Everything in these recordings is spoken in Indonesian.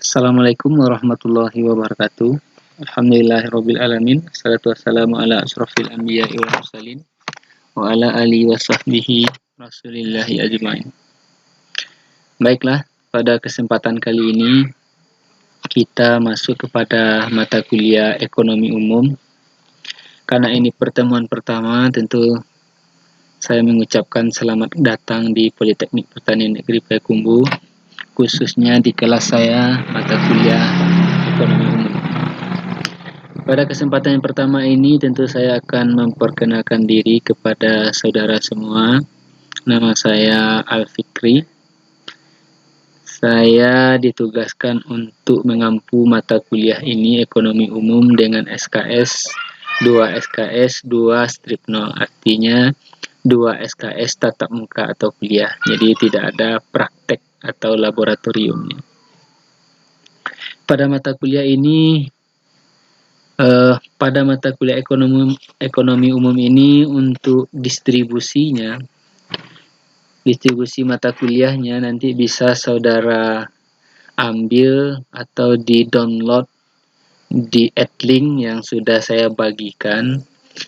Assalamualaikum warahmatullahi wabarakatuh. Alhamdulillahirabbil alamin. Wassalatu wassalamu ala asyrofil anbiya'i wal mursalin wa ala alihi wa sahbihi rasulillahi ajmain. Baiklah, pada kesempatan kali ini kita masuk kepada mata kuliah ekonomi umum. Karena ini pertemuan pertama, tentu saya mengucapkan selamat datang di Politeknik Pertanian Negeri Payakumbuh, khususnya di kelas saya mata kuliah ekonomi umum. Pada kesempatan yang pertama ini tentu saya akan memperkenalkan diri kepada saudara semua. Nama saya Al-Fikri. Saya ditugaskan untuk mengampu mata kuliah ini ekonomi umum dengan SKS 2 artinya 2 SKS tatap muka atau kuliah. Jadi tidak ada praktek atau laboratoriumnya. Pada mata kuliah ini pada mata kuliah ekonomi umum ini untuk distribusi mata kuliahnya nanti bisa saudara ambil atau di-download di adlink yang sudah saya bagikan.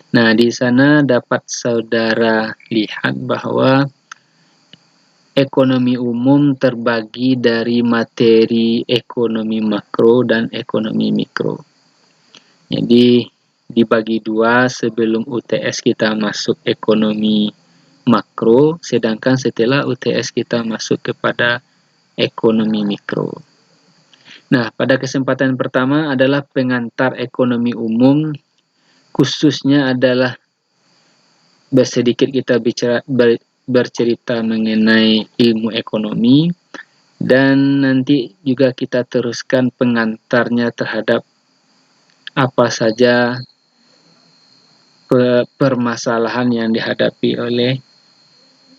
Nah, di sana dapat saudara lihat bahwa ekonomi umum terbagi dari materi ekonomi makro dan ekonomi mikro. Jadi dibagi dua, sebelum UTS kita masuk ekonomi makro, sedangkan setelah UTS kita masuk kepada ekonomi mikro. Nah, pada kesempatan pertama adalah pengantar ekonomi umum, khususnya adalah sedikit kita bercerita mengenai ilmu ekonomi, dan nanti juga kita teruskan pengantarnya terhadap apa saja permasalahan yang dihadapi oleh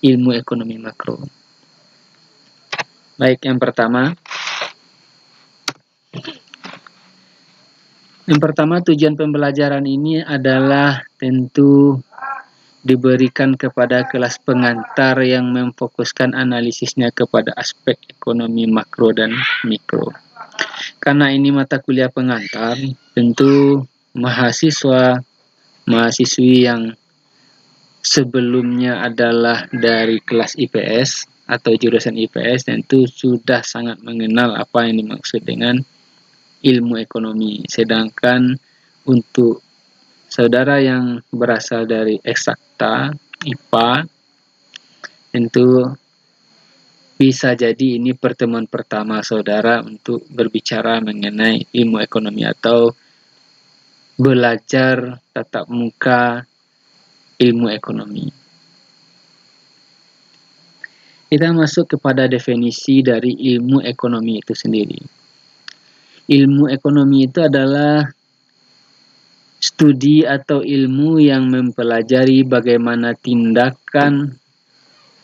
ilmu ekonomi makro. Baik, yang pertama tujuan pembelajaran ini adalah tentu diberikan kepada kelas pengantar yang memfokuskan analisisnya kepada aspek ekonomi makro dan mikro. Karena ini mata kuliah pengantar, tentu mahasiswi yang sebelumnya adalah dari kelas IPS atau jurusan IPS tentu sudah sangat mengenal apa yang dimaksud dengan ilmu ekonomi. Sedangkan untuk saudara yang berasal dari eksakta, IPA, tentu bisa jadi ini pertemuan pertama saudara untuk berbicara mengenai ilmu ekonomi atau belajar tatap muka ilmu ekonomi. Kita masuk kepada definisi dari ilmu ekonomi itu sendiri. Ilmu ekonomi itu adalah studi atau ilmu yang mempelajari bagaimana tindakan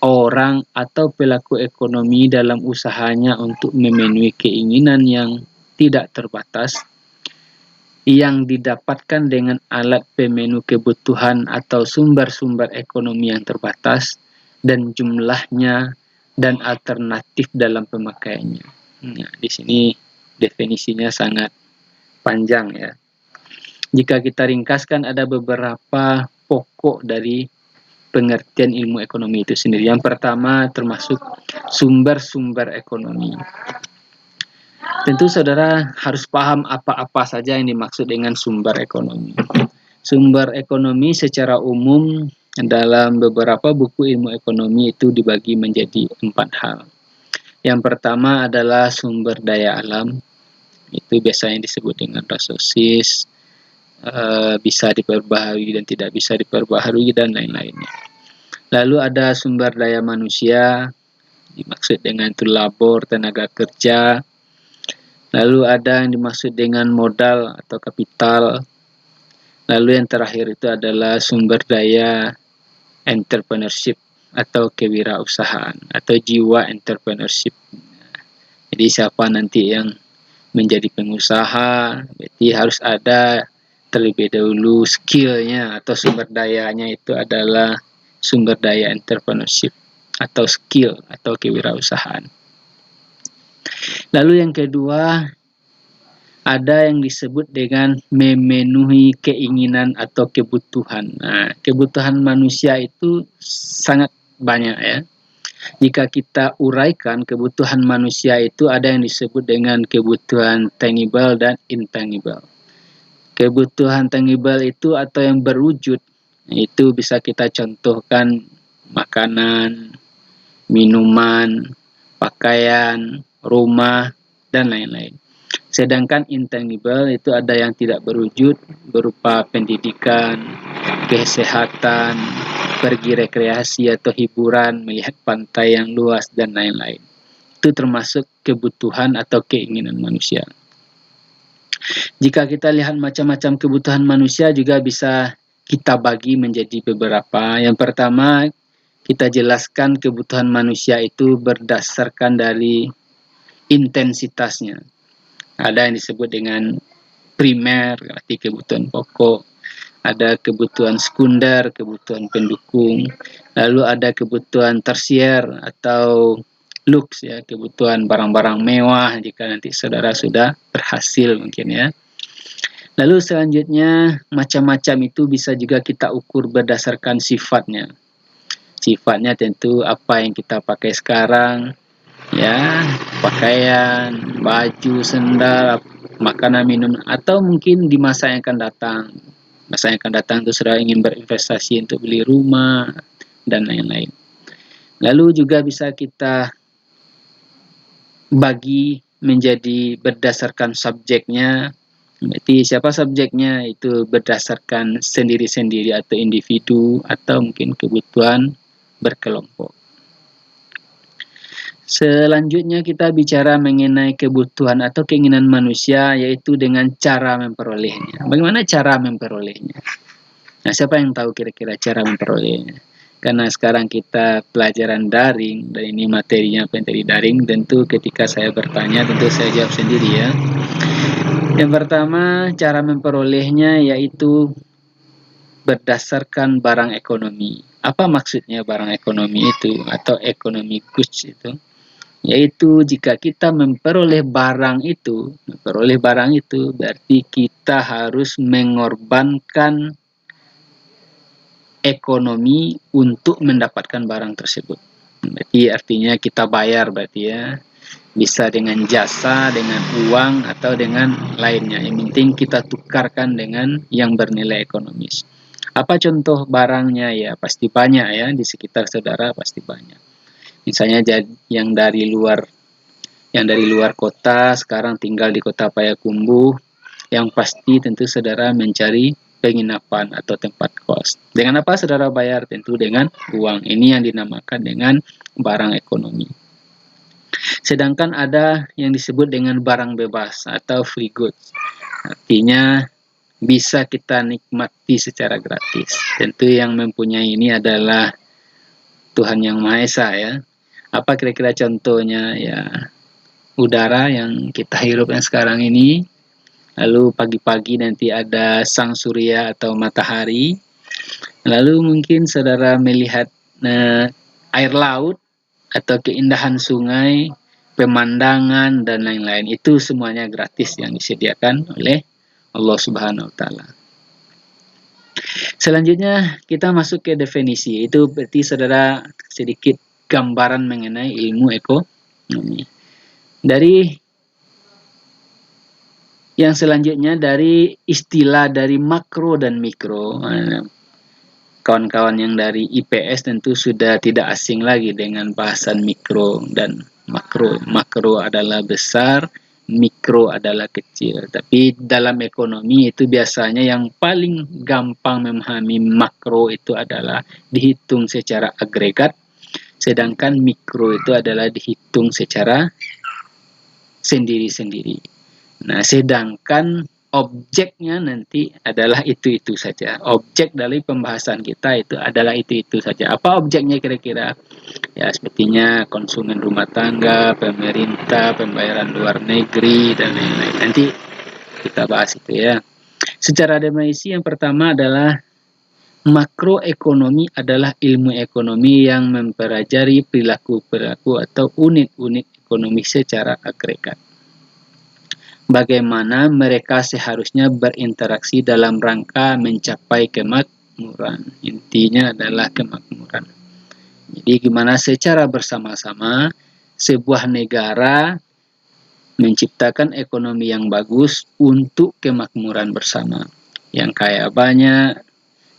orang atau pelaku ekonomi dalam usahanya untuk memenuhi keinginan yang tidak terbatas yang didapatkan dengan alat pemenuh kebutuhan atau sumber-sumber ekonomi yang terbatas dan jumlahnya dan alternatif dalam pemakaiannya. Nah, di sini definisinya sangat panjang ya. Jika kita ringkaskan ada beberapa pokok dari pengertian ilmu ekonomi itu sendiri. Yang pertama termasuk sumber-sumber ekonomi. Tentu saudara harus paham apa-apa saja yang dimaksud dengan sumber ekonomi. Sumber ekonomi secara umum dalam beberapa buku ilmu ekonomi itu dibagi menjadi 4 hal. Yang pertama adalah sumber daya alam. Itu biasanya disebut dengan resources, bisa diperbaharui dan tidak bisa diperbaharui dan lain-lainnya. Lalu ada sumber daya manusia, dimaksud dengan itu labor, tenaga kerja. Lalu ada yang dimaksud dengan modal atau kapital. Lalu yang terakhir itu adalah sumber daya entrepreneurship atau kewirausahaan atau jiwa entrepreneurship. Jadi siapa nanti yang menjadi pengusaha, berarti harus ada terlebih dahulu skillnya atau sumber dayanya itu adalah sumber daya entrepreneurship atau skill atau kewirausahaan. Lalu yang kedua, ada yang disebut dengan memenuhi keinginan atau kebutuhan. Nah, kebutuhan manusia itu sangat banyak ya. Jika kita uraikan kebutuhan manusia itu ada yang disebut dengan kebutuhan tangible dan intangible. Kebutuhan tangible itu atau yang berwujud itu bisa kita contohkan makanan, minuman, pakaian, rumah, dan lain-lain. Sedangkan intangible itu ada yang tidak berwujud berupa pendidikan, kesehatan, pergi rekreasi atau hiburan, melihat pantai yang luas, dan lain-lain. Itu termasuk kebutuhan atau keinginan manusia. Jika kita lihat macam-macam kebutuhan manusia juga bisa kita bagi menjadi beberapa. Yang pertama, kita jelaskan kebutuhan manusia itu berdasarkan dari intensitasnya. Ada yang disebut dengan primer, arti kebutuhan pokok. Ada kebutuhan sekunder, kebutuhan pendukung. Lalu ada kebutuhan tersier atau lux, ya, kebutuhan barang-barang mewah jika nanti saudara sudah berhasil mungkin ya. Lalu selanjutnya macam-macam itu bisa juga kita ukur berdasarkan sifatnya. Sifatnya tentu apa yang kita pakai sekarang, ya, pakaian, baju, sendal, makanan, minum, atau mungkin di masa yang akan datang. Masa yang akan datang itu saudara ingin berinvestasi untuk beli rumah dan lain-lain. Lalu juga bisa kita bagi menjadi berdasarkan subjeknya. Berarti siapa subjeknya itu berdasarkan sendiri-sendiri atau individu atau mungkin kebutuhan berkelompok. Selanjutnya kita bicara mengenai kebutuhan atau keinginan manusia, yaitu dengan cara memperolehnya. Bagaimana cara memperolehnya? Nah, siapa yang tahu kira-kira cara memperolehnya? Karena sekarang kita pelajaran daring, dan ini materinya materi daring, tentu ketika saya bertanya, tentu saya jawab sendiri ya. Yang pertama, cara memperolehnya yaitu berdasarkan barang ekonomi. Apa maksudnya barang ekonomi itu atau ekonomi goods itu? Yaitu jika kita memperoleh barang itu berarti kita harus mengorbankan ekonomi untuk mendapatkan barang tersebut. Berarti artinya kita bayar berarti ya. Bisa dengan jasa, dengan uang, atau dengan lainnya. Yang penting kita tukarkan dengan yang bernilai ekonomis. Apa contoh barangnya? Ya pasti banyak ya, di sekitar saudara pasti banyak. Misalnya yang dari luar kota sekarang tinggal di kota Payakumbuh, yang pasti tentu saudara mencari penginapan atau tempat kos. Dengan apa saudara bayar? Tentu dengan uang. Ini yang dinamakan dengan barang ekonomi. Sedangkan ada yang disebut dengan barang bebas atau free goods. Artinya bisa kita nikmati secara gratis. Tentu yang mempunyai ini adalah Tuhan Yang Maha Esa ya. Apa kira-kira contohnya? Ya, udara yang kita hirup yang sekarang ini. Lalu pagi-pagi nanti ada sang surya atau matahari. Lalu mungkin saudara melihat air laut atau keindahan sungai, pemandangan, dan lain-lain. Itu semuanya gratis yang disediakan oleh Allah Subhanahu wa Ta'ala. Selanjutnya kita masuk ke definisi. Itu berarti saudara sedikit gambaran mengenai ilmu ekonomi. Dari yang selanjutnya dari istilah dari makro dan mikro. Kawan-kawan yang dari IPS tentu sudah tidak asing lagi dengan bahasan mikro dan makro. Makro adalah besar, mikro adalah kecil. Tapi dalam ekonomi itu biasanya yang paling gampang memahami makro itu adalah dihitung secara agregat, sedangkan mikro itu adalah dihitung secara sendiri-sendiri. Nah, sedangkan objeknya nanti adalah itu-itu saja. Objek dari pembahasan kita itu adalah itu-itu saja. Apa objeknya kira-kira? Ya, sepertinya konsumen rumah tangga, pemerintah, pembayaran luar negeri, dan lain-lain. Nanti kita bahas itu ya. Secara definisi yang pertama adalah makroekonomi adalah ilmu ekonomi yang mempelajari perilaku-perilaku atau unit-unit ekonomi secara agregat. bagaimana mereka seharusnya berinteraksi dalam rangka mencapai kemakmuran. Intinya adalah kemakmuran. Jadi gimana secara bersama-sama sebuah negara menciptakan ekonomi yang bagus untuk kemakmuran bersama. Yang kaya banyak,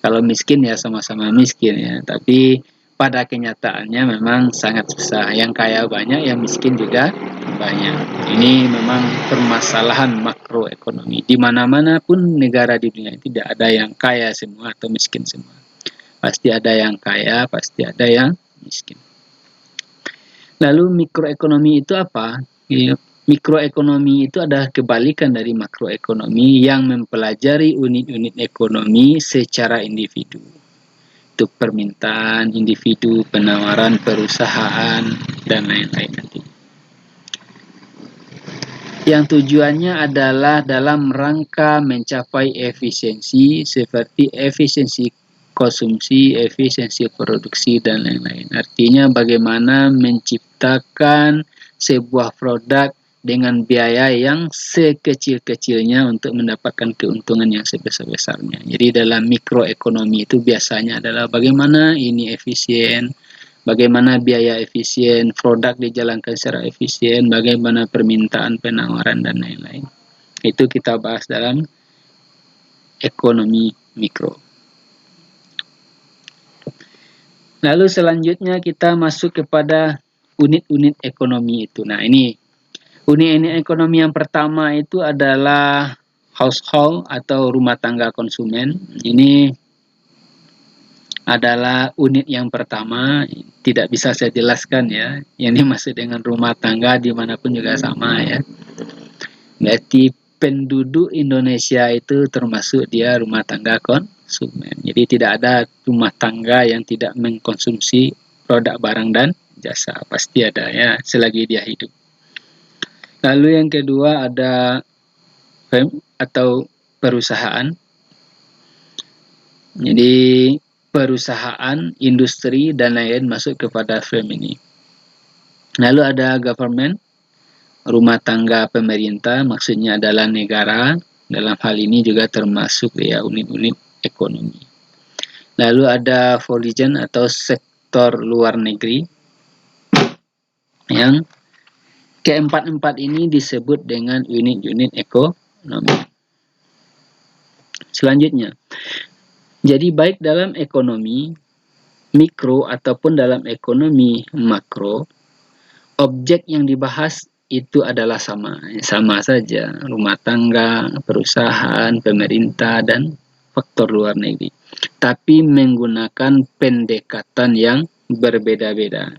kalau miskin ya sama-sama miskin ya. Tapi pada kenyataannya memang sangat susah. Yang kaya banyak, yang miskin juga banyak. Ini memang permasalahan makroekonomi. Di mana-mana pun negara di dunia tidak ada yang kaya semua atau miskin semua. Pasti ada yang kaya, pasti ada yang miskin. Lalu mikroekonomi itu apa? Mikroekonomi itu adalah kebalikan dari makroekonomi yang mempelajari unit-unit ekonomi secara individu. Untuk permintaan, individu, penawaran, perusahaan, dan lain-lain nanti. Yang tujuannya adalah dalam rangka mencapai efisiensi seperti efisiensi konsumsi, efisiensi produksi, dan lain-lain. Artinya bagaimana menciptakan sebuah produk dengan biaya yang sekecil-kecilnya untuk mendapatkan keuntungan yang sebesar-besarnya. Jadi dalam mikroekonomi itu biasanya adalah bagaimana ini efisien, bagaimana biaya efisien, produk dijalankan secara efisien, bagaimana permintaan, penawaran, dan lain-lain. Itu kita bahas dalam ekonomi mikro. Lalu selanjutnya kita masuk kepada unit-unit ekonomi itu. Nah ini, unit-unit ekonomi yang pertama itu adalah household atau rumah tangga konsumen. Ini adalah unit yang pertama, tidak bisa saya jelaskan ya. Yang dimaksud dengan rumah tangga dimanapun juga sama ya. Berarti penduduk Indonesia itu termasuk dia rumah tangga konsumen. Jadi tidak ada rumah tangga yang tidak mengkonsumsi produk barang dan jasa. Pasti ada ya selagi dia hidup. Lalu yang kedua ada firm atau perusahaan. Jadi perusahaan, industri, dan lain-lain masuk kepada firm ini. Lalu ada government, rumah tangga pemerintah, maksudnya adalah negara. Dalam hal ini juga termasuk ya unit-unit ekonomi. Lalu ada foreign atau sektor luar negeri. Yang keempat-empat ini disebut dengan unit-unit ekonomi. Selanjutnya, jadi baik dalam ekonomi mikro ataupun dalam ekonomi makro, objek yang dibahas itu adalah sama saja, rumah tangga, perusahaan, pemerintah, dan faktor luar negeri. Tapi menggunakan pendekatan yang berbeda-beda.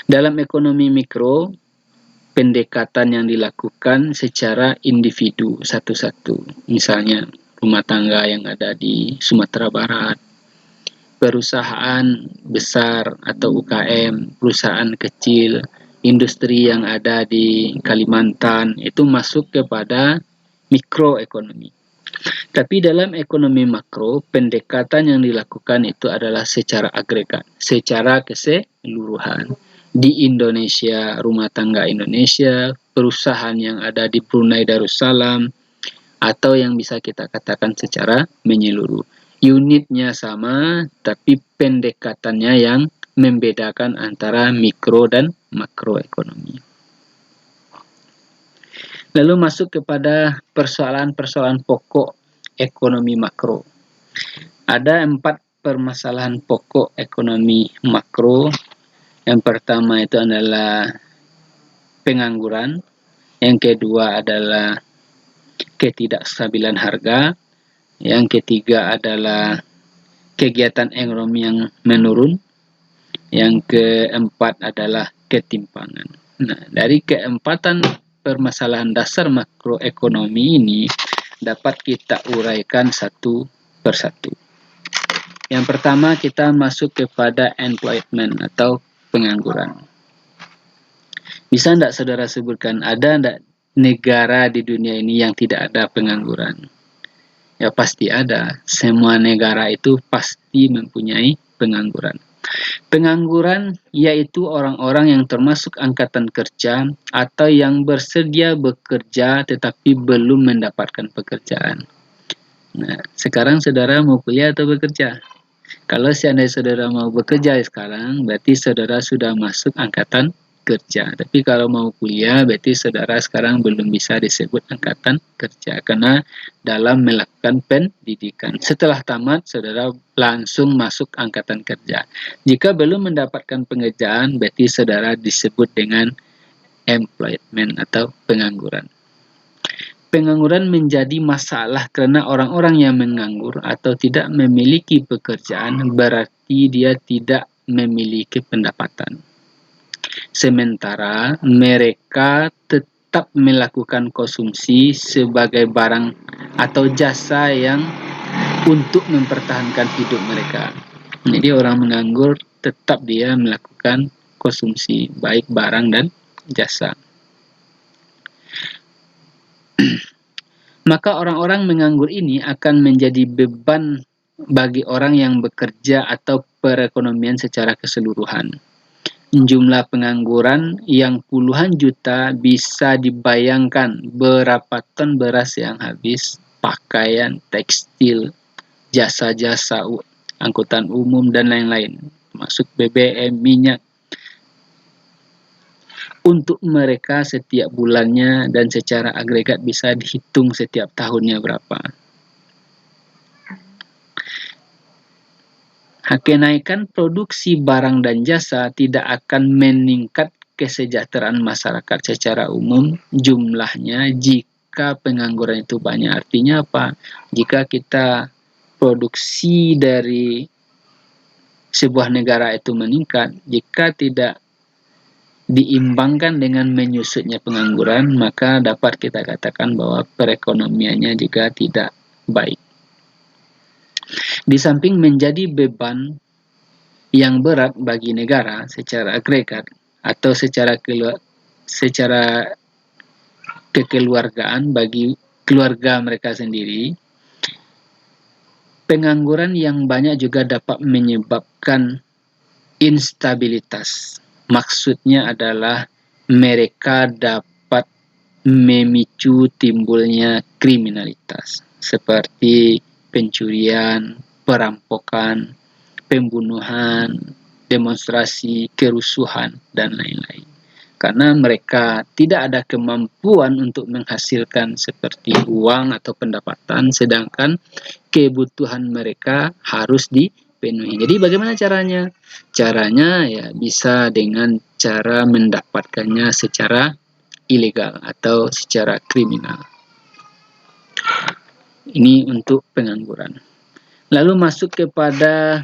Dalam ekonomi mikro, pendekatan yang dilakukan secara individu satu-satu. Misalnya, rumah tangga yang ada di Sumatera Barat, perusahaan besar atau UKM, perusahaan kecil, industri yang ada di Kalimantan, itu masuk kepada mikroekonomi. Tapi dalam ekonomi makro, pendekatan yang dilakukan itu adalah secara agregat, secara keseluruhan. Di Indonesia, rumah tangga Indonesia, perusahaan yang ada di Brunei Darussalam, atau yang bisa kita katakan secara menyeluruh. Unitnya sama, tapi pendekatannya yang membedakan antara mikro dan makroekonomi. Lalu masuk kepada persoalan-persoalan pokok ekonomi makro. Ada 4 permasalahan pokok ekonomi makro. Yang pertama itu adalah pengangguran. Yang kedua adalah ketidakstabilan harga. Yang ketiga adalah kegiatan ekonomi yang menurun. Yang keempat adalah ketimpangan. Nah, dari keempatan permasalahan dasar makroekonomi ini dapat kita uraikan satu persatu. Yang pertama kita masuk kepada employment atau pengangguran. Bisa tidak saudara sebutkan ada tidak negara di dunia ini yang tidak ada pengangguran? Ya pasti ada. Semua negara itu pasti mempunyai pengangguran. Pengangguran yaitu orang-orang yang termasuk angkatan kerja atau yang bersedia bekerja tetapi belum mendapatkan pekerjaan. Nah, sekarang saudara mau kuliah atau bekerja? Kalau seandainya saudara mau bekerja sekarang, berarti saudara sudah masuk angkatan kerja. Tapi kalau mau kuliah, berarti saudara sekarang belum bisa disebut angkatan kerja karena dalam melakukan pendidikan. Setelah tamat, saudara langsung masuk angkatan kerja. Jika belum mendapatkan pekerjaan, berarti saudara disebut dengan employment atau pengangguran. Pengangguran menjadi masalah karena orang-orang yang menganggur atau tidak memiliki pekerjaan berarti dia tidak memiliki pendapatan. Sementara mereka tetap melakukan konsumsi sebagai barang atau jasa yang untuk mempertahankan hidup mereka. Jadi orang menganggur tetap dia melakukan konsumsi baik barang dan jasa. Maka orang-orang menganggur ini akan menjadi beban bagi orang yang bekerja atau perekonomian secara keseluruhan. Jumlah pengangguran yang puluhan juta bisa dibayangkan berapa ton beras yang habis, pakaian, tekstil, jasa-jasa, angkutan umum, dan lain-lain, termasuk BBM, minyak, untuk mereka setiap bulannya dan secara agregat bisa dihitung setiap tahunnya berapa. Kenaikan produksi barang dan jasa tidak akan meningkat kesejahteraan masyarakat secara umum jumlahnya jika pengangguran itu banyak. Artinya apa? Jika kita produksi dari sebuah negara itu meningkat, jika tidak diimbangkan dengan menyusutnya pengangguran, maka dapat kita katakan bahwa perekonomiannya juga tidak baik. Di samping menjadi beban yang berat bagi negara secara agregat atau secara kekeluargaan bagi keluarga mereka sendiri, pengangguran yang banyak juga dapat menyebabkan instabilitas. Maksudnya adalah mereka dapat memicu timbulnya kriminalitas seperti pencurian, perampokan, pembunuhan, demonstrasi, kerusuhan, dan lain-lain. Karena mereka tidak ada kemampuan untuk menghasilkan seperti uang atau pendapatan, sedangkan kebutuhan mereka harus dipenuhi. Jadi bagaimana caranya? Caranya ya bisa dengan cara mendapatkannya secara ilegal atau secara kriminal. Ini untuk pengangguran. Lalu masuk kepada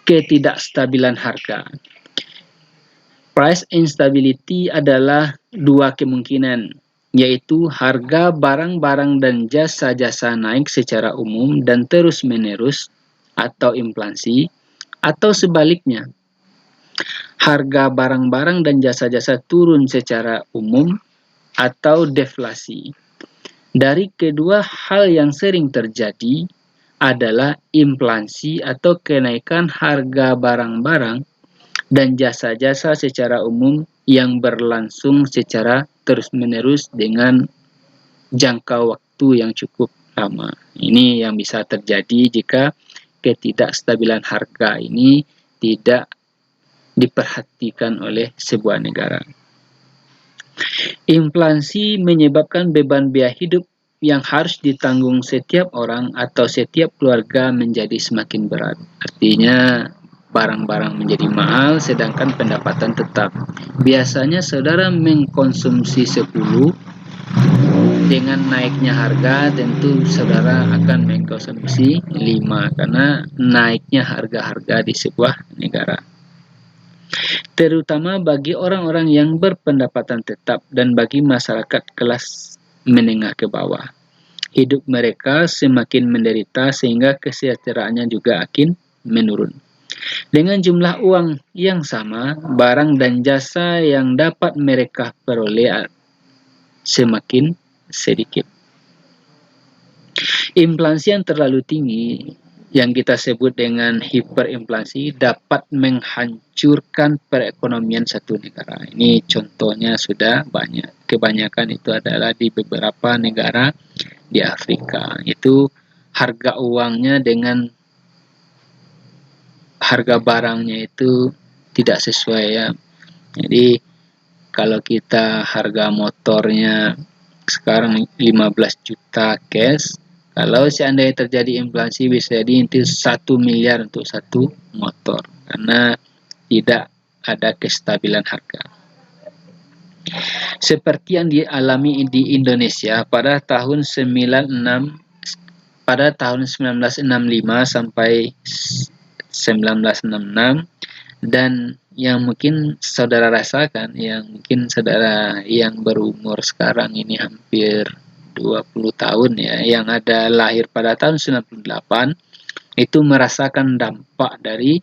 ketidakstabilan harga. Price instability adalah dua kemungkinan, yaitu harga barang-barang dan jasa-jasa naik secara umum dan terus-menerus atau inflasi, atau sebaliknya, harga barang-barang dan jasa-jasa turun secara umum atau deflasi. Dari kedua hal yang sering terjadi adalah inflasi atau kenaikan harga barang-barang dan jasa-jasa secara umum yang berlangsung secara terus-menerus dengan jangka waktu yang cukup lama. Ini yang bisa terjadi jika ketidakstabilan harga ini tidak diperhatikan oleh sebuah negara. Inflasi menyebabkan beban biaya hidup yang harus ditanggung setiap orang atau setiap keluarga menjadi semakin berat. Artinya barang-barang menjadi mahal sedangkan pendapatan tetap. Biasanya saudara mengkonsumsi 10, dengan naiknya harga tentu saudara akan mengkonsumsi 5 karena naiknya harga-harga di sebuah negara. Terutama bagi orang-orang yang berpendapatan tetap dan bagi masyarakat kelas menengah ke bawah. Hidup mereka semakin menderita sehingga kesejahteraannya juga akan menurun. Dengan jumlah uang yang sama, barang dan jasa yang dapat mereka peroleh semakin sedikit. Inflasi yang terlalu tinggi yang kita sebut dengan hiperinflasi dapat menghancurkan perekonomian satu negara. Ini contohnya sudah banyak. Kebanyakan itu adalah di beberapa negara di Afrika. Itu harga uangnya dengan harga barangnya itu tidak sesuai ya. Jadi kalau kita harga motornya sekarang 15 juta cash, kalau seandainya terjadi inflasi bisa jadi itu 1 miliar untuk satu motor karena tidak ada kestabilan harga. Seperti yang dialami di Indonesia pada tahun 1965 sampai 1966, dan yang mungkin saudara rasakan, yang mungkin saudara yang berumur sekarang ini hampir 20 tahun ya, yang ada lahir pada tahun 98, itu merasakan dampak dari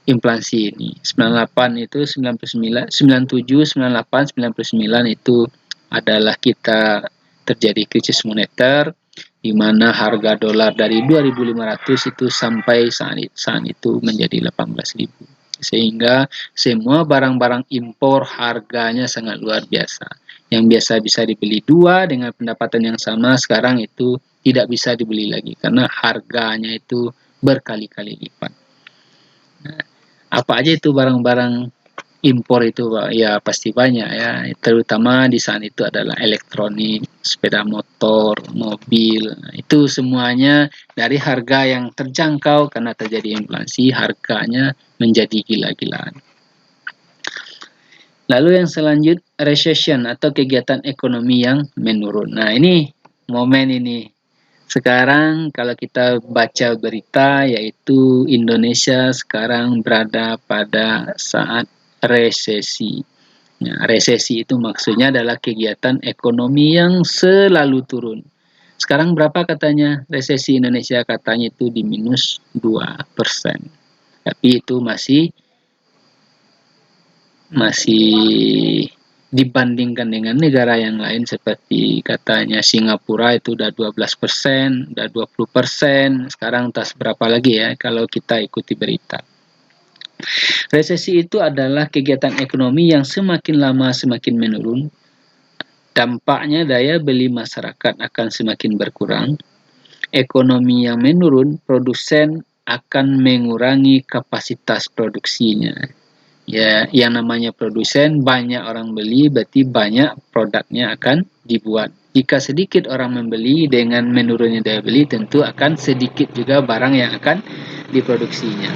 inflasi ini. 98 itu 99, 97, 98, 99 itu adalah kita terjadi krisis moneter di mana harga dolar dari 2.500 itu sampai saat itu menjadi 18.000. Sehingga semua barang-barang impor harganya sangat luar biasa. Yang biasa bisa dibeli 2 dengan pendapatan yang sama, sekarang itu tidak bisa dibeli lagi karena harganya itu berkali-kali lipat. Nah, apa aja itu barang-barang impor itu, Pak? Ya pasti banyak ya, terutama di saat itu adalah elektronik, sepeda motor, mobil. Nah, itu semuanya dari harga yang terjangkau karena terjadi inflasi, harganya menjadi gila-gilaan. Lalu yang selanjut, recession atau kegiatan ekonomi yang menurun. Nah, ini momen ini. Sekarang kalau kita baca berita, yaitu Indonesia sekarang berada pada saat resesi. Nah, resesi itu maksudnya adalah kegiatan ekonomi yang selalu turun. Sekarang berapa katanya resesi Indonesia? Katanya itu di minus 2%. Tapi itu masih dibandingkan dengan negara yang lain seperti katanya Singapura itu udah 12%, udah 20%, sekarang entah berapa lagi ya kalau kita ikuti berita. Resesi itu adalah kegiatan ekonomi yang semakin lama semakin menurun. Dampaknya daya beli masyarakat akan semakin berkurang. Ekonomi yang menurun, produsen akan mengurangi kapasitas produksinya. Ya, yang namanya produsen, banyak orang beli, berarti banyak produknya akan dibuat. Jika sedikit orang membeli dengan menurunnya daya beli, tentu akan sedikit juga barang yang akan diproduksinya.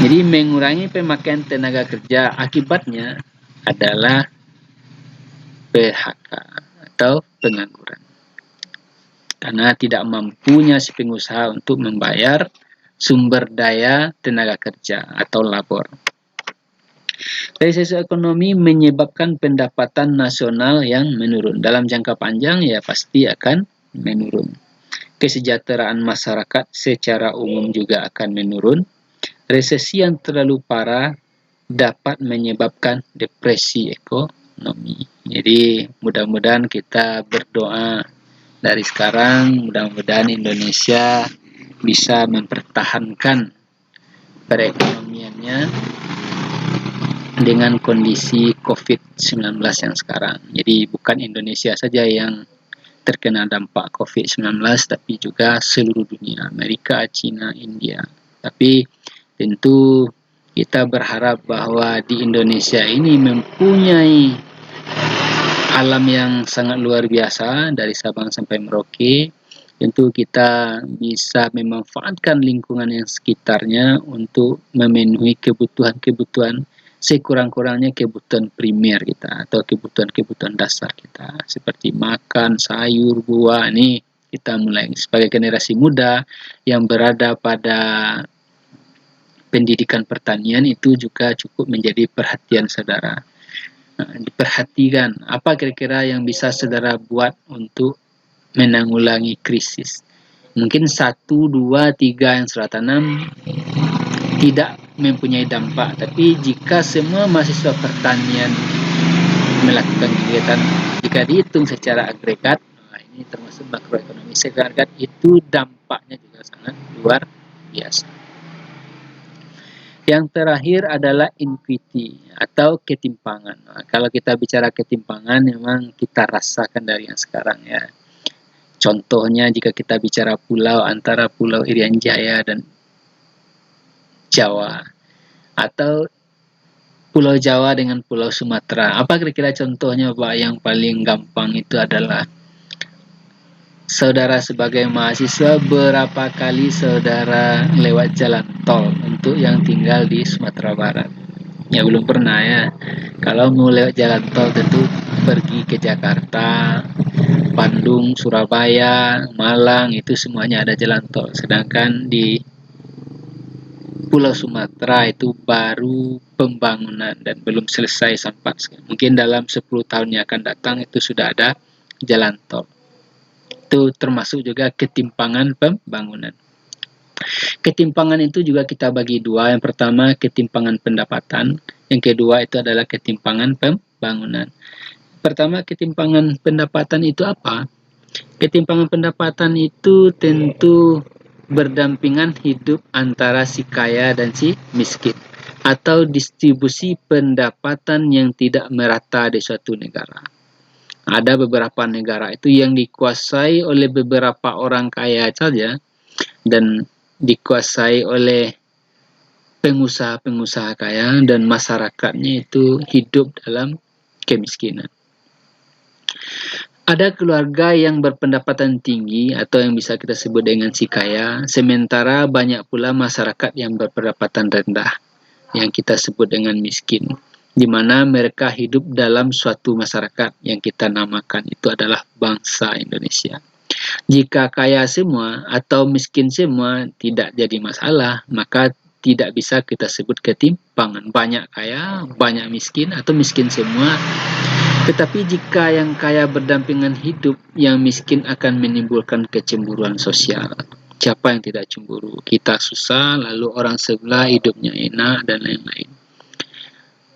Jadi mengurangi pemakaian tenaga kerja, akibatnya adalah PHK atau pengangguran. Karena tidak mampunya si pengusaha untuk membayar sumber daya tenaga kerja atau labor. Resesi ekonomi menyebabkan pendapatan nasional yang menurun. Dalam jangka panjang ya pasti akan menurun. Kesejahteraan masyarakat secara umum juga akan menurun. Resesi yang terlalu parah dapat menyebabkan depresi ekonomi. Jadi mudah-mudahan kita berdoa dari sekarang, mudah-mudahan Indonesia bisa mempertahankan perekonomiannya dengan kondisi COVID-19 yang sekarang. Jadi bukan Indonesia saja yang terkena dampak COVID-19, tapi juga seluruh dunia, Amerika, China, India. Tapi tentu kita berharap bahwa di Indonesia ini mempunyai alam yang sangat luar biasa dari Sabang sampai Merauke. Tentu kita bisa memanfaatkan lingkungan yang sekitarnya untuk memenuhi kebutuhan-kebutuhan sekurang-kurangnya kebutuhan primer kita atau kebutuhan-kebutuhan dasar kita seperti makan, sayur, buah. Ini kita mulai sebagai generasi muda yang berada pada pendidikan pertanian itu juga cukup menjadi perhatian saudara. Diperhatikan apa kira-kira yang bisa saudara buat untuk menanggulangi krisis. Mungkin 1, 2, 3 yang saudara tanam tidak mempunyai dampak, tapi jika semua mahasiswa pertanian melakukan kegiatan, jika dihitung secara agregat, ini termasuk makroekonomi secara agregat, itu dampaknya juga sangat luar biasa. Yang terakhir adalah inequity atau ketimpangan. Nah, kalau kita bicara ketimpangan, memang kita rasakan dari yang sekarang ya. Contohnya jika kita bicara pulau antara Pulau Irian Jaya dan Jawa, atau Pulau Jawa dengan Pulau Sumatera. Apa kira-kira contohnya, Pak? Yang paling gampang itu adalah saudara sebagai mahasiswa, berapa kali saudara lewat jalan tol untuk yang tinggal di Sumatera Barat? Ya belum pernah ya. Kalau mau lewat jalan tol tentu pergi ke Jakarta, Bandung, Surabaya, Malang, itu semuanya ada jalan tol. Sedangkan di Pulau Sumatera itu baru pembangunan dan belum selesai sampai mungkin dalam 10 tahun yang akan datang itu sudah ada jalan tol. Itu termasuk juga ketimpangan pembangunan. Ketimpangan itu juga kita bagi dua. Yang pertama ketimpangan pendapatan, yang kedua itu adalah ketimpangan pembangunan. Pertama, ketimpangan pendapatan itu apa? Ketimpangan pendapatan itu tentu berdampingan hidup antara si kaya dan si miskin, atau distribusi pendapatan yang tidak merata di suatu negara. Ada beberapa negara itu yang dikuasai oleh beberapa orang kaya saja dan dikuasai oleh pengusaha-pengusaha kaya, dan masyarakatnya itu hidup dalam kemiskinan. Ada keluarga yang berpendapatan tinggi atau yang bisa kita sebut dengan si kaya, sementara banyak pula masyarakat yang berpendapatan rendah yang kita sebut dengan miskin, di mana mereka hidup dalam suatu masyarakat yang kita namakan itu adalah bangsa Indonesia. Jika kaya semua atau miskin semua tidak jadi masalah, maka tidak bisa kita sebut ketimpangan. Banyak kaya, banyak miskin, atau miskin semua. Tetapi jika yang kaya berdampingan hidup, yang miskin akan menimbulkan kecemburuan sosial. Siapa yang tidak cemburu? Kita susah, lalu orang sebelah hidupnya enak, dan lain-lain.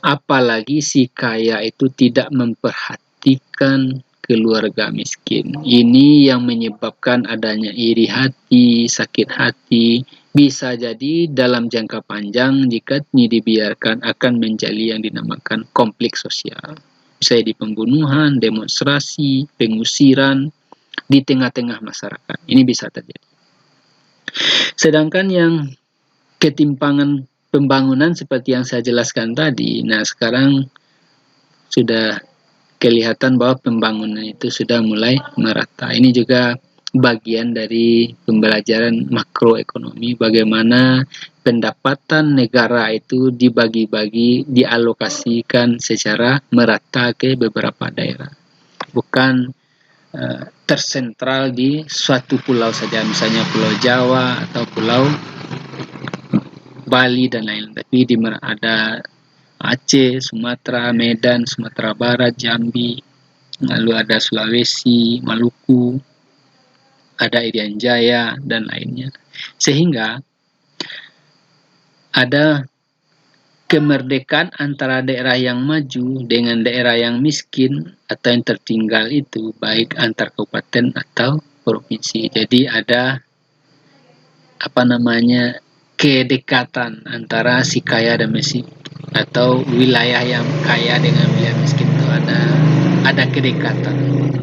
Apalagi si kaya itu tidak memperhatikan keluarga miskin. Ini yang menyebabkan adanya iri hati, sakit hati. Bisa jadi dalam jangka panjang jika ini dibiarkan akan menjadi yang dinamakan konflik sosial. Bisa jadi pembunuhan, demonstrasi, pengusiran di tengah-tengah masyarakat. Ini bisa terjadi. Sedangkan yang ketimpangan pembangunan seperti yang saya jelaskan tadi, nah sekarang sudah kelihatan bahwa pembangunan itu sudah mulai merata. Ini juga bagian dari pembelajaran makroekonomi, bagaimana pendapatan negara itu dibagi-bagi, dialokasikan secara merata ke beberapa daerah. Bukan tersentral di suatu pulau saja, misalnya Pulau Jawa atau Pulau Bali dan lain-lain, tapi ada Aceh, Sumatera, Medan, Sumatera Barat, Jambi, lalu ada Sulawesi, Maluku, ada Irian Jaya, dan lainnya. Sehingga ada kemerdekaan antara daerah yang maju dengan daerah yang miskin atau yang tertinggal itu, baik antar kabupaten atau provinsi. Jadi ada kedekatan antara si kaya dan miskin, atau wilayah yang kaya dengan wilayah miskin itu ada kedekatan.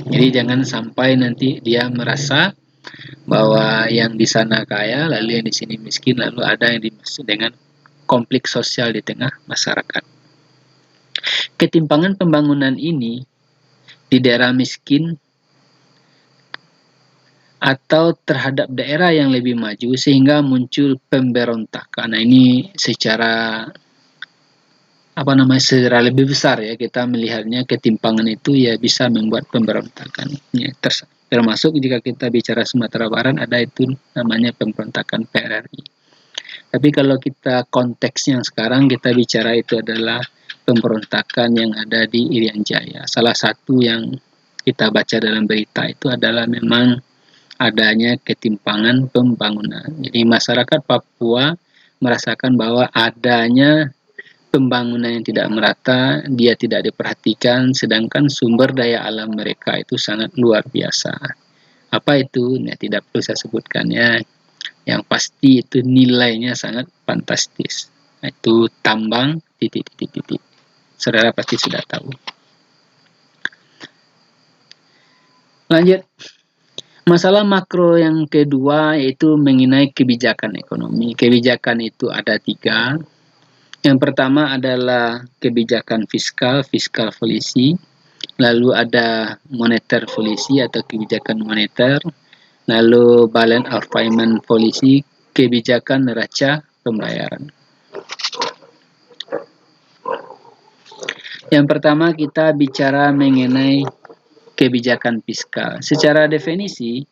Jadi jangan sampai nanti dia merasa bahwa yang di sana kaya lalu yang di sini miskin, lalu ada yang dimaksud dengan konflik sosial di tengah masyarakat. Ketimpangan pembangunan ini di daerah miskin atau terhadap daerah yang lebih maju sehingga muncul pemberontakan. Nah, ini secara secara lebih besar ya kita melihatnya, ketimpangan itu ya bisa membuat pemberontakan. Ya, termasuk jika kita bicara Sumatera Barat ada itu namanya pemberontakan PRRI. Tapi kalau kita konteksnya sekarang kita bicara itu adalah pemberontakan yang ada di Irian Jaya. Salah satu yang kita baca dalam berita itu adalah memang adanya ketimpangan pembangunan. Jadi masyarakat Papua merasakan bahwa adanya pembangunan yang tidak merata, dia tidak diperhatikan, sedangkan sumber daya alam mereka itu sangat luar biasa. Apa itu? Nah, tidak perlu saya sebutkan ya. Yang pasti itu nilainya sangat fantastis. Itu tambang titik. Saudara pasti sudah tahu. Lanjut. Masalah makro yang kedua yaitu mengenai kebijakan ekonomi. Kebijakan itu ada 3. Yang pertama adalah kebijakan fiskal policy. Lalu ada moneter policy atau kebijakan moneter. Lalu balance of payment policy, kebijakan neraca pembayaran. Yang pertama kita bicara mengenai kebijakan fiskal. Secara definisi,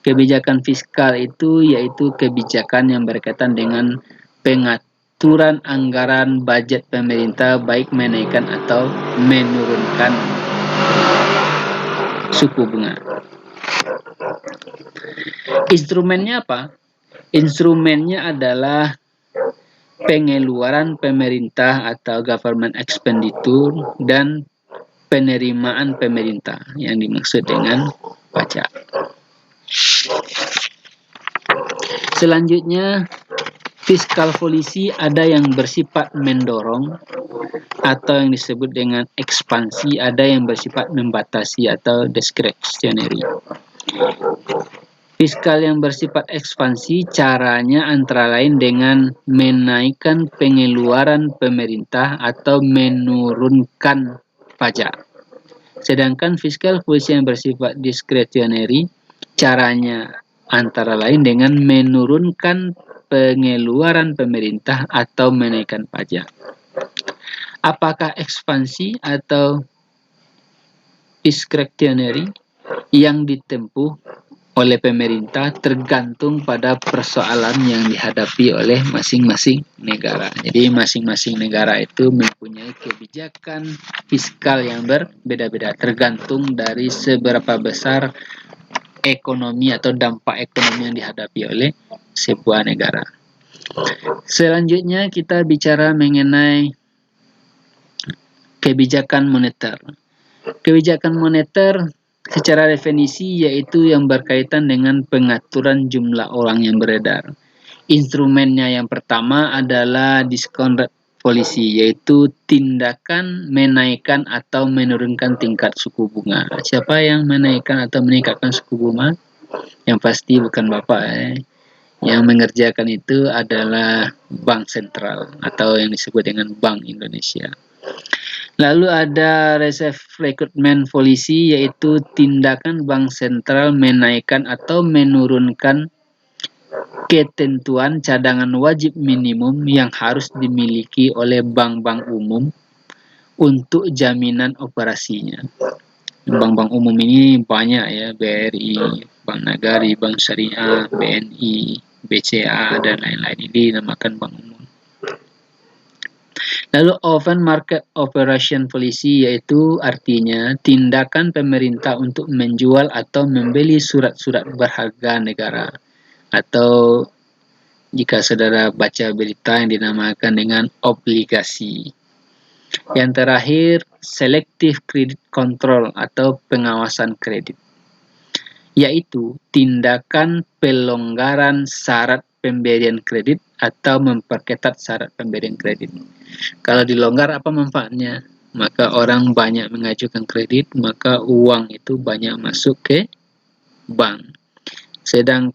kebijakan fiskal itu yaitu kebijakan yang berkaitan dengan pengaturan anggaran budget pemerintah baik menaikkan atau menurunkan suku bunga. Instrumennya apa? Instrumennya adalah pengeluaran pemerintah atau government expenditure dan penerimaan pemerintah yang dimaksud dengan pajak. Selanjutnya, fiskal policy ada yang bersifat mendorong atau yang disebut dengan ekspansi, ada yang bersifat membatasi atau discretionary. Fiskal yang bersifat ekspansi caranya antara lain dengan menaikkan pengeluaran pemerintah atau menurunkan pajak. Sedangkan fiskal policy yang bersifat discretionary caranya antara lain dengan menurunkan pengeluaran pemerintah atau menaikkan pajak. Apakah ekspansi atau discretionary yang ditempuh oleh pemerintah tergantung pada persoalan yang dihadapi oleh masing-masing negara. Jadi masing-masing negara itu mempunyai kebijakan fiskal yang berbeda-beda tergantung dari seberapa besar ekonomi atau dampak ekonomi yang dihadapi oleh sebuah negara. Selanjutnya kita bicara mengenai kebijakan moneter. Kebijakan moneter secara definisi yaitu yang berkaitan dengan pengaturan jumlah orang yang beredar. Instrumennya yang pertama adalah discount rate policy, yaitu tindakan menaikkan atau menurunkan tingkat suku bunga. Siapa yang menaikkan atau meningkatkan suku bunga? Yang pasti bukan Bapak. Yang mengerjakan itu adalah Bank Sentral atau yang disebut dengan Bank Indonesia. Lalu ada reserve recruitment policy, yaitu tindakan bank sentral menaikkan atau menurunkan ketentuan cadangan wajib minimum yang harus dimiliki oleh bank-bank umum untuk jaminan operasinya. Bank-bank umum ini banyak ya, BRI, Bank Nagari, Bank Syariah, BNI, BCA, dan lain-lain. Ini dinamakan bank umum. Lalu open market operation policy, yaitu artinya tindakan pemerintah untuk menjual atau membeli surat-surat berharga negara, atau jika saudara baca berita yang dinamakan dengan obligasi. Yang terakhir, selective credit control atau pengawasan kredit, yaitu tindakan pelonggaran syarat pemberian kredit atau memperketat syarat pemberian kredit. Kalau dilonggar apa manfaatnya? Maka orang banyak mengajukan kredit, maka uang itu banyak masuk ke bank. Sedangkan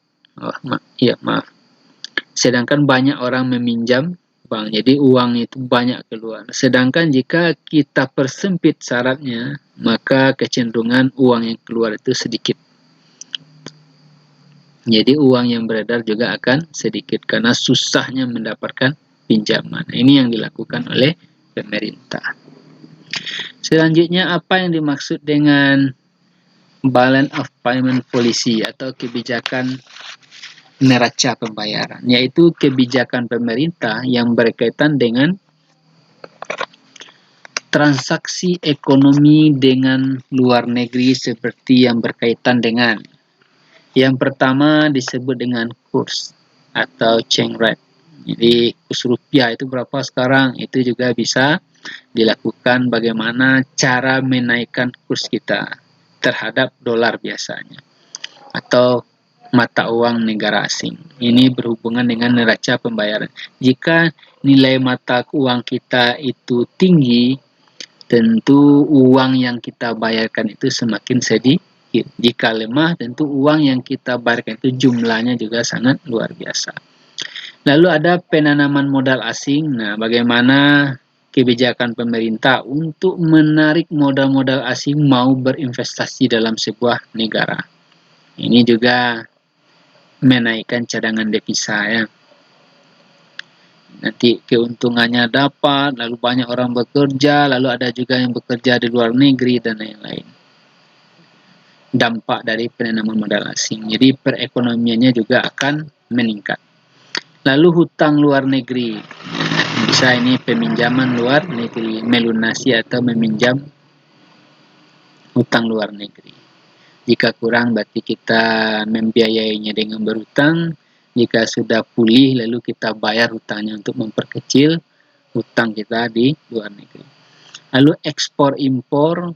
banyak orang meminjam bank, jadi uang itu banyak keluar. Sedangkan jika kita persempit syaratnya, maka kecenderungan uang yang keluar itu sedikit. Jadi uang yang beredar juga akan sedikit karena susahnya mendapatkan pinjaman. Ini yang dilakukan oleh pemerintah. Selanjutnya, apa yang dimaksud dengan balance of payment policy atau kebijakan neraca pembayaran, yaitu kebijakan pemerintah yang berkaitan dengan transaksi ekonomi dengan luar negeri seperti yang berkaitan dengan yang pertama disebut dengan kurs atau exchange rate. Jadi kurs rupiah itu berapa sekarang, itu juga bisa dilakukan bagaimana cara menaikkan kurs kita terhadap dolar biasanya. Atau mata uang negara asing. Ini berhubungan dengan neraca pembayaran. Jika nilai mata uang kita itu tinggi, tentu uang yang kita bayarkan itu semakin sedikit. Jika lemah, tentu uang yang kita bayarkan itu jumlahnya juga sangat luar biasa. Lalu ada penanaman modal asing. Nah, bagaimana kebijakan pemerintah untuk menarik modal-modal asing mau berinvestasi dalam sebuah negara. Ini juga menaikkan cadangan devisa ya. Nanti keuntungannya dapat, lalu banyak orang bekerja, lalu ada juga yang bekerja di luar negeri dan lain-lain. Dampak dari penanaman modal asing. Jadi perekonomiannya juga akan meningkat. Lalu hutang luar negeri. Bisa ini peminjaman luar negeri, melunasi atau meminjam hutang luar negeri. Jika kurang berarti kita membiayainya dengan berhutang. Jika sudah pulih lalu kita bayar hutangnya untuk memperkecil hutang kita di luar negeri. Lalu ekspor impor,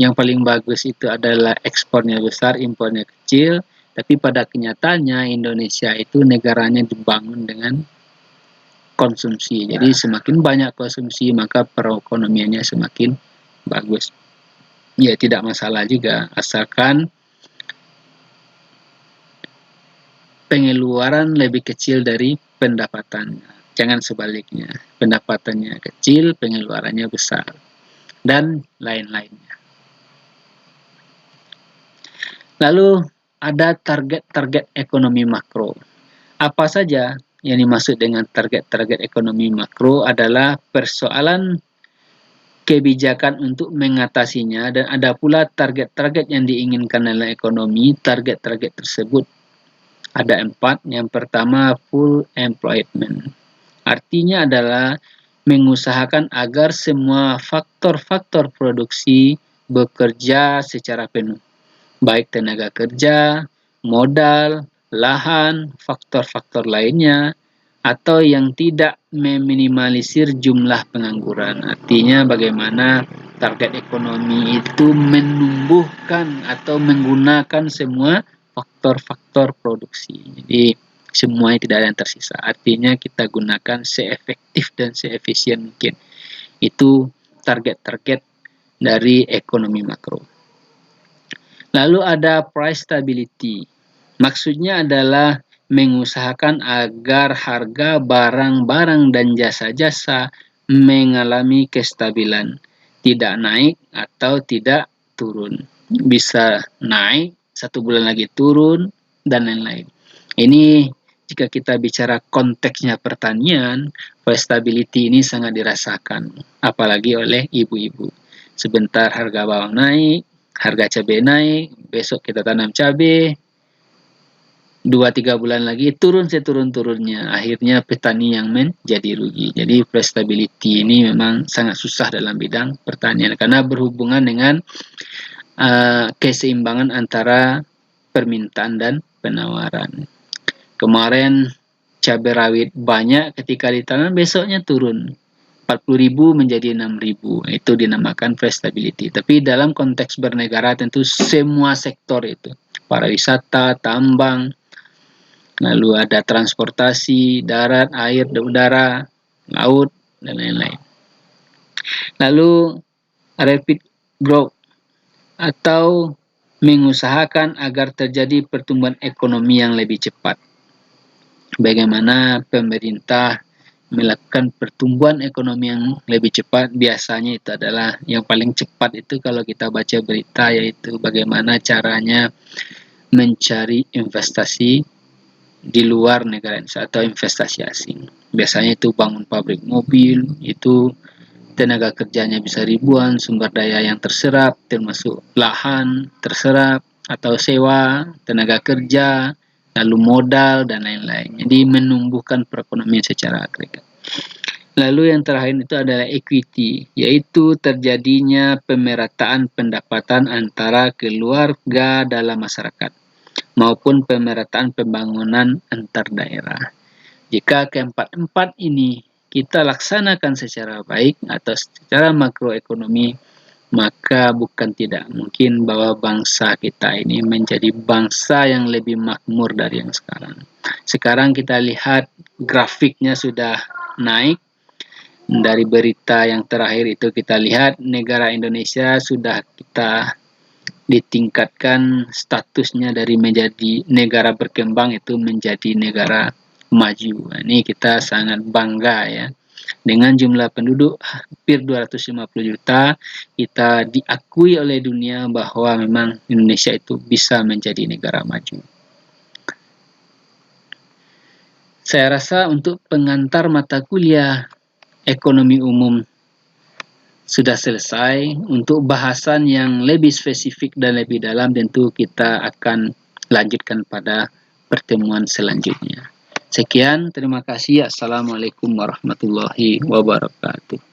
yang paling bagus itu adalah ekspornya besar, impornya kecil. Tapi pada kenyataannya Indonesia itu negaranya dibangun dengan konsumsi. Jadi semakin banyak konsumsi maka perekonomiannya semakin bagus. Ya tidak masalah juga asalkan pengeluaran lebih kecil dari pendapatannya. Jangan sebaliknya. Pendapatannya kecil, pengeluarannya besar. Dan lain-lainnya. Lalu ada target-target ekonomi makro. Apa saja yang dimaksud dengan target-target ekonomi makro adalah persoalan kebijakan untuk mengatasinya dan ada pula target-target yang diinginkan dalam ekonomi. Target-target tersebut ada 4. Yang pertama, full employment. Artinya adalah mengusahakan agar semua faktor-faktor produksi bekerja secara penuh. Baik tenaga kerja, modal, lahan, faktor-faktor lainnya, atau yang tidak meminimalisir jumlah pengangguran. Artinya bagaimana target ekonomi itu menumbuhkan atau menggunakan semua faktor-faktor produksi. Jadi semuanya tidak ada yang tersisa. Artinya kita gunakan seefektif dan seefisien mungkin. Itu target-target dari ekonomi makro. Lalu ada price stability. Maksudnya adalah mengusahakan agar harga barang-barang dan jasa-jasa mengalami kestabilan, tidak naik atau tidak turun. Bisa naik, 1 bulan lagi turun, dan lain-lain. Ini jika kita bicara konteksnya pertanian, price stability ini sangat dirasakan, apalagi oleh ibu-ibu. Sebentar harga bawang naik, harga cabai naik, besok kita tanam cabai, 2-3 bulan lagi turun seturun-turunnya. Akhirnya petani yang menjadi rugi. Jadi price stability ini memang sangat susah dalam bidang pertanian karena berhubungan dengan keseimbangan antara permintaan dan penawaran. Kemarin cabai rawit banyak ketika ditanam, besoknya turun 40.000 menjadi 6.000. Itu dinamakan price stability. Tapi dalam konteks bernegara tentu semua sektor itu, pariwisata, tambang, lalu ada transportasi, darat, air, udara, laut, dan lain-lain. Lalu rapid growth atau mengusahakan agar terjadi pertumbuhan ekonomi yang lebih cepat. Bagaimana pemerintah melakukan pertumbuhan ekonomi yang lebih cepat? Biasanya itu adalah yang paling cepat itu kalau kita baca berita, yaitu bagaimana caranya mencari investasi di luar negara atau investasi asing. Biasanya itu bangun pabrik mobil, itu tenaga kerjanya bisa ribuan, sumber daya yang terserap termasuk lahan terserap atau sewa, tenaga kerja, lalu modal dan lain-lain. Jadi menumbuhkan perekonomian secara agregat. Lalu yang terakhir itu adalah equity, yaitu terjadinya pemerataan pendapatan antara keluarga dalam masyarakat maupun pemerataan pembangunan antar daerah. Jika keempat-empat ini kita laksanakan secara baik atau secara makroekonomi, maka bukan tidak mungkin bahwa bangsa kita ini menjadi bangsa yang lebih makmur dari yang sekarang. Sekarang kita lihat grafiknya sudah naik. Dari berita yang terakhir itu kita lihat negara Indonesia sudah kita ditingkatkan statusnya dari menjadi negara berkembang itu menjadi negara maju. Ini kita sangat bangga ya. Dengan jumlah penduduk hampir 250 juta, kita diakui oleh dunia bahwa memang Indonesia itu bisa menjadi negara maju. Saya rasa untuk pengantar mata kuliah ekonomi umum sudah selesai. Untuk bahasan yang lebih spesifik dan lebih dalam tentu kita akan lanjutkan pada pertemuan selanjutnya. Sekian, terima kasih. Assalamualaikum warahmatullahi wabarakatuh.